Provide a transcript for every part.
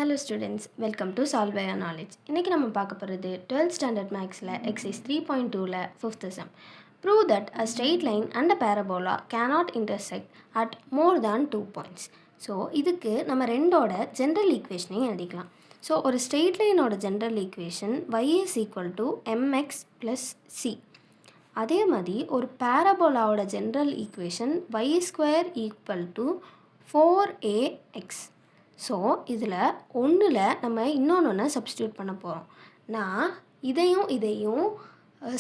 Hello students, welcome to Solve by Your Knowledge. இன்னைக்கு நம்ம பார்க்க போகிறது 12th standard mathsல exercise 3.2ல 5th sum. Prove that a straight line and a parabola cannot intersect at more than 2 points. So இதுக்கு நம்ம ரெண்டோட general ஈக்குவேஷனையும் எழுதிக்கலாம். So ஒரு ஸ்ட்ரெயிட் லைனோட general equation y is equal to mx plus c. அதே மாதிரி ஒரு பேரபோலாவோட general equation y square equal to 4ax. So இதில் ஒன்றில் நம்ம இன்னொன்று சப்ஸ்டியூட் பண்ண போகிறோம். நான் இதையும்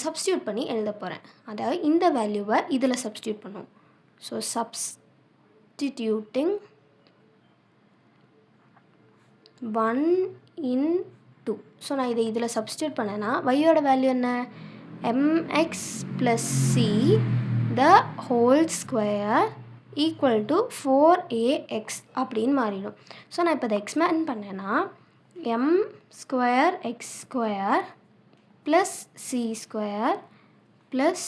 சப்ஸ்டியூட் பண்ணி எழுத போகிறேன். அதாவது இந்த வேல்யூவை இதில் சப்ஸ்டியூட் பண்ணுவோம். So substituting 1 in 2. ஸோ நான் இதில் சப்ஸ்டியூட் பண்ணேன்னா வையோட வேல்யூ என்ன? mx plus c the whole square equal to 4ax அப்படின்னு மாறிடும். ஸோ நான் இப்போ இதை எக்ஸ்பேண்ட் பண்ணேன்னா m square x square plus c square plus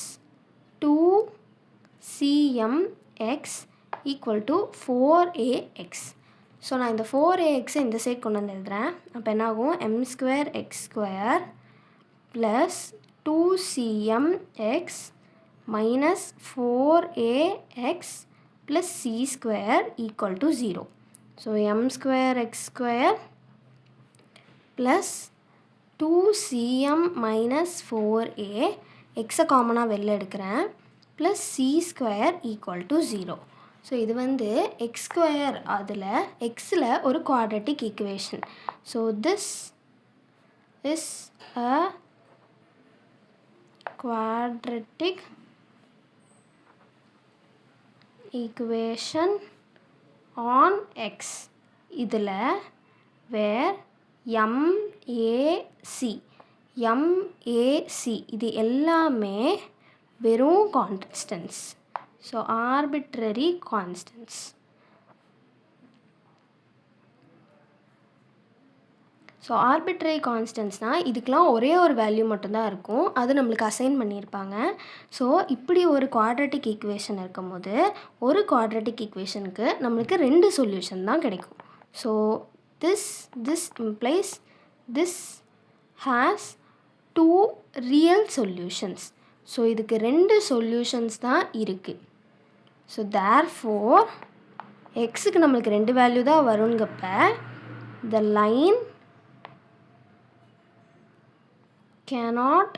2cmx equal to 4ax. So நான் இந்த 4ax இந்த சைட் கொண்டு வந்து எழுதுகிறேன். அப்போ என்னாகும்? m square x square plus 2cmx minus 4ax plus c square equal to 0. So m square x square plus 2cm minus 4a x காமனாக வெளில எடுக்கிறேன் plus c square equal to 0. So இது வந்து x square, அதில் xயில் ஒரு quadratic equation. So this is a quadratic equation on x. இதில் where MAC இது எல்லாமே வெறும் constants. So arbitrary constants. So arbitrary கான்ஸ்டன்ட்ஸ்னால் இதுக்கெலாம் ஒரே ஒரு வேல்யூ மட்டும்தான் இருக்கும். அது நம்மளுக்கு அசைன் பண்ணியிருப்பாங்க. ஸோ இப்படி ஒரு குவாட்ரட்டிக் ஈக்குவேஷன் இருக்கும்போது ஒரு குவாட்ரட்டிக் ஈக்குவேஷனுக்கு நம்மளுக்கு 2 சொல்யூஷன் தான் கிடைக்கும். So this implies this has 2 real solutions. So இதுக்கு 2 சொல்யூஷன்ஸ் தான் இருக்குது. ஸோ therefore எக்ஸுக்கு நம்மளுக்கு 2 வேல்யூ தான் வருங்கப்ப the line cannot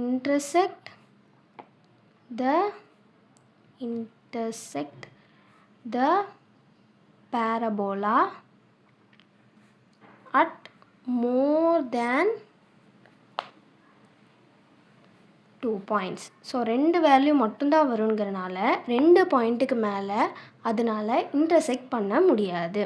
intersect the parabola at more than 2 points. So 2 value மட்டும்தான் வருங்கிறனால 2 பாயிண்ட்டுக்கு மேலே அதனால் இன்டர்செக்ட் பண்ண முடியாது.